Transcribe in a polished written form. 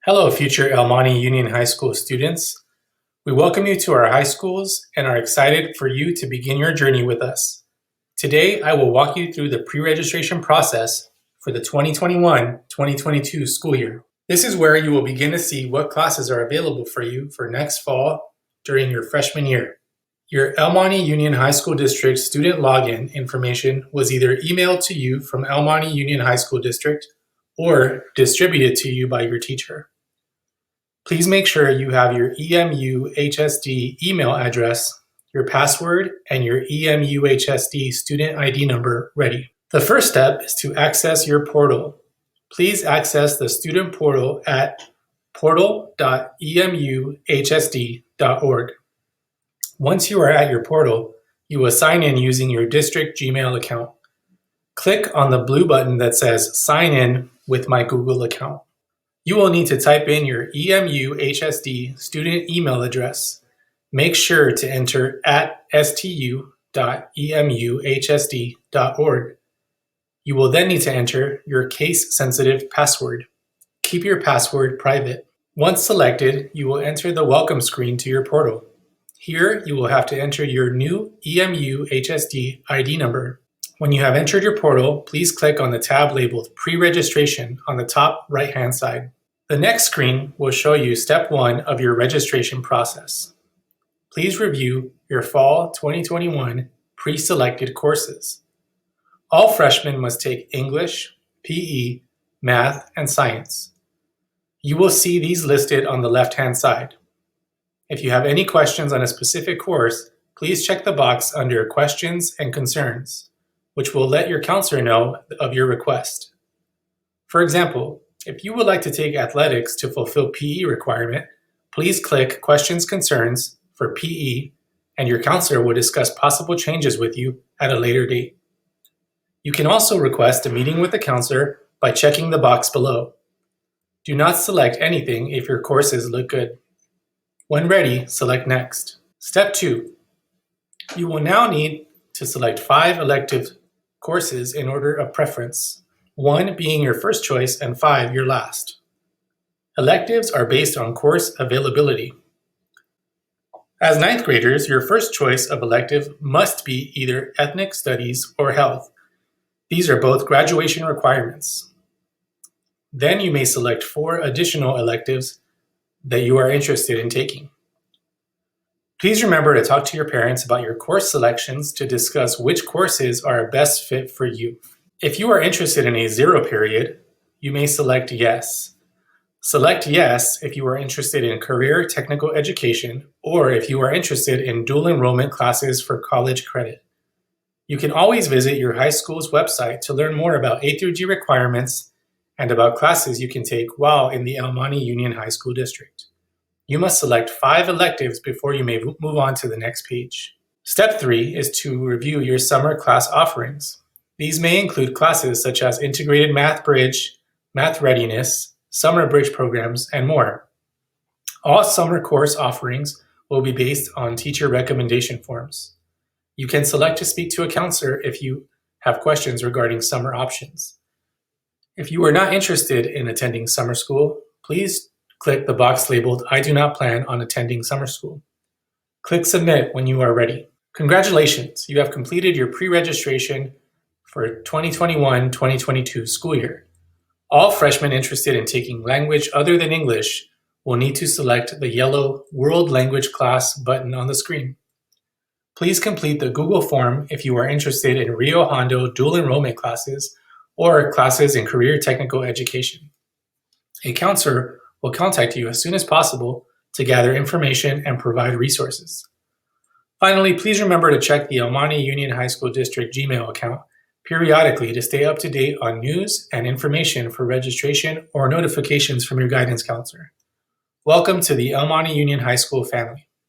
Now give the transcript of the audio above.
Hello, future El Monte Union High School students. We welcome you to our high schools and are excited for you to begin your journey with us. Today, I will walk you through the pre-registration process for the 2021-2022 school year. This is where you will begin to see what classes are available for you for next fall during your freshman year. Your El Monte Union High School District student login information was either emailed to you from El Monte Union High School District or distributed to you by your teacher. Please make sure you have your EMUHSD email address, your password, and your EMUHSD student ID number ready. The first step is to access your portal. Please access the student portal at portal.emuhsd.org. Once you are at your portal, you will sign in using your district Gmail account. Click on the blue button that says Sign in with my Google account. You will need to type in your EMUHSD student email address. Make sure to enter at stu.emuhsd.org. You will then need to enter your case-sensitive password. Keep your password private. Once selected, you will enter the welcome screen to your portal. Here, you will have to enter your new EMUHSD ID number. When you have entered your portal, please click on the tab labeled Pre-Registration on the top right-hand side. The next screen will show you Step 1 of your registration process. Please review your Fall 2021 pre-selected courses. All freshmen must take English, PE, Math, and Science. You will see these listed on the left-hand side. If you have any questions on a specific course, please check the box under Questions and Concerns, which will let your counselor know of your request. For example, if you would like to take athletics to fulfill PE requirement, please click Questions Concerns for PE, and your counselor will discuss possible changes with you at a later date. You can also request a meeting with the counselor by checking the box below. Do not select anything if your courses look good. When ready, select Next. Step 2. You will now need to select 5 elective courses in order of preference, 1 being your first choice and 5 your last. Electives are based on course availability. As 9th graders, your first choice of elective must be either ethnic studies or health. These are both graduation requirements. Then you may select 4 additional electives that you are interested in taking. Please remember to talk to your parents about your course selections to discuss which courses are a best fit for you. If you are interested in a 0 period, you may select Yes. Select Yes if you are interested in career technical education or if you are interested in dual enrollment classes for college credit. You can always visit your high school's website to learn more about A through G requirements and about classes you can take while in the El Monte Union High School District. You must select 5 electives before you may move on to the next page. Step 3 is to review your summer class offerings. These may include classes such as Integrated Math Bridge, Math Readiness, Summer Bridge programs, and more. All summer course offerings will be based on teacher recommendation forms. You can select to speak to a counselor if you have questions regarding summer options. If you are not interested in attending summer school, please click the box labeled I do not plan on attending summer school. Click Submit when you are ready. Congratulations, you have completed your pre-registration for 2021-2022 school year. All freshmen interested in taking language other than English will need to select the yellow World Language Class button on the screen. Please complete the Google form if you are interested in Rio Hondo dual enrollment classes or classes in career technical education. A counselor will contact you as soon as possible to gather information and provide resources. Finally, please remember to check the El Monte Union High School District Gmail account periodically to stay up to date on news and information for registration or notifications from your guidance counselor. Welcome to the El Monte Union High School family.